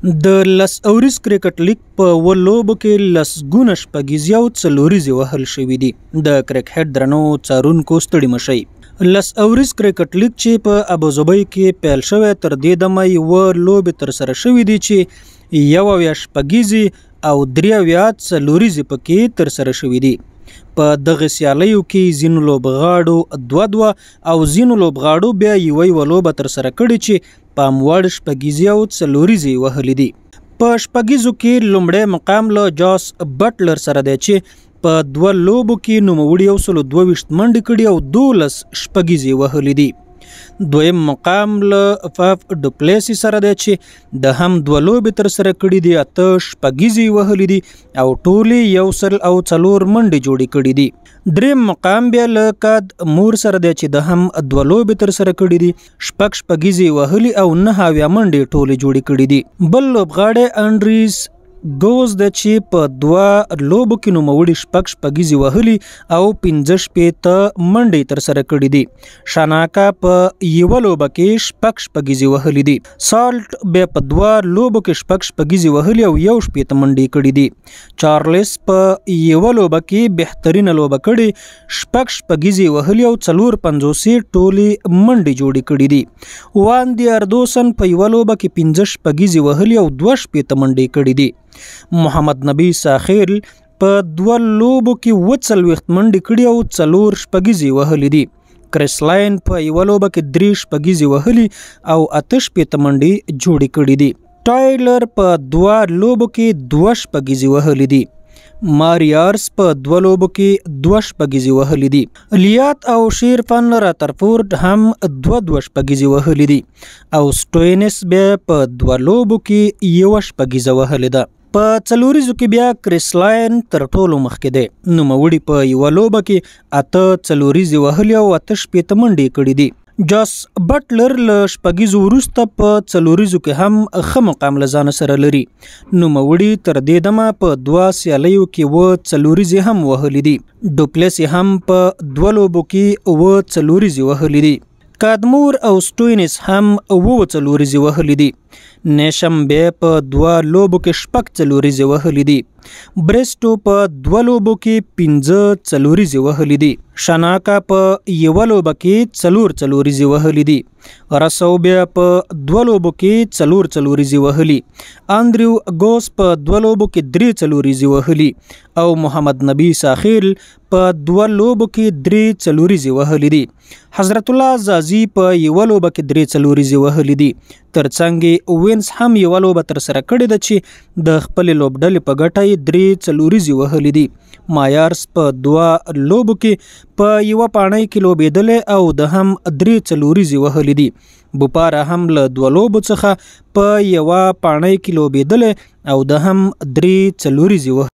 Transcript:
د لس اوريز کرکټ لیګ په ولوبو کې لسګونه شپږیزې او څلوریزې وهل شوي دي. د کرکټ درنو څارونکو ستړي مه شئ. لس اوريز کرکټ لیګ چې په ابوظبي کې پیل شوی تر دې دمه یوه لوبې ترسره شوې دي چې 21 شپږیزې او 23 څلوریزې پکې ترسره شوي دي. په دغه سیالیو کې ځینو لوبغاړو 2-2 او ځینو لوبغاړو بیا یوه لوبه ترسره کړې چې پام وړ شپږیزې او څلوریزې وهلې دي. په شپږیزو کې لومړی مقام له جاس بټلر سره دی چې په 2 لوبو کې نوموړي 122 منډې کړي او 12 شپږیزې وهلې دي. دویم مقام له فاف ډوپلیسي سره دی چې د هم 2 لوبې ترسره کړي دي، 8 شپږیزې وهلې دي او ټولې 104 منډې جوړې کړي دي. دریم مقام بیا له کاد مور سره دی چې د هم 2 لوبې ترسره کړي دي، 6 شپږیزې وهلي او 9 منډې ټولې جوړې کړي دي. بل لوبغاړی انډریس ګوز د چې په 2 لوبو کې نوموړي 6 شپږیزې وهلي او 15 منډې ترسره کړي دي. شاناکا په یوه لوبه کې 6 شپږیزې وهلي دي. سالټ بیا په 2 لوبو کې 6 شپږیزې وهلي او 11 منډې کړي دي. چارلس په یوه لوبه کې بهترینه لوبه کړې، 6 شپږیزې وهلي او 54 ټولې منډې جوړې کړي دي. واندي اردوسن په یوه لوبه کې 15 شپږیزې وهلي او 12 منډې کړي دي. محمد نبی ساخیل په 2 لوبو کې 40 منډې کړي او 4 شپږیزې وهلې دي. کریس لاین په یوه لوبه کې 3 شپږیزې وهلي او 8 منډې جوړې کړي دي. ټایلر په 2 لوبو کې 2 شپږیزې وهلې دي. ماریارس په 2 لوبو کې 2 شپږیزې وهلې دي. لیات او شیرفن راترفورد هم 2 شپږیزې وهلې دي او سټوینس بیا په 2 لوبو کې 1 شپږیزه وهلې ده. په څلوریزو کې بیا کریس لاین تر ټولو مخکې دی. نوموړي په یوه لوبه کې 8 څلوریزې وهلي او 8 منډې کړي دي. جاس بټلر له شپږیزو وروسته په څلوریزو کې هم ښه مقام له ځانه سره لري. نوموړي تر دې دمه په 2 سیالیو کې 7 څلوریزې هم وهلي دي. ډوپلیسي هم په 2 لوبو کې 7 څلوریزې وهلي دي. کادمور او سټوینس هم 7 څلوریزې وهلي دي. نیشم بیا په 2 لوبو کې 6 څلوریزې وهلي دي. بریسټو په 2 لوبو کې 15 څلوریزې وهلي دي. شاناکا په یوه لوبه کې 4 څلوریزې وهلي دي. رسو بیا په 2 لوبو کې 4 څلوریزې وهلي. اندریو ګوس په 2 لوبو کې 3 څلوریزې وهلي او محمد نبی ساخیل په 2 لوبو کې 3 څلوریزې وهلي دي. حضرت الله زازي په یوه لوبه کې 3 څلوریزې وهلي دي. ترڅنګ وینس هم یوه لوبه ترسره کړې ده چې د خپلې لوبډلې په ګټه یې 3 څلوریزې وهلي دي. مایارس په 2 لوبو کې په یوه پاڼۍ کې لوبېدلی او د هم 3 څلوریزې وهلي دي. بوپارا هم له 2 لوبو څخه په یوه پاڼۍ کې لوبېدلی او د هم 3 څلوریزې وهلي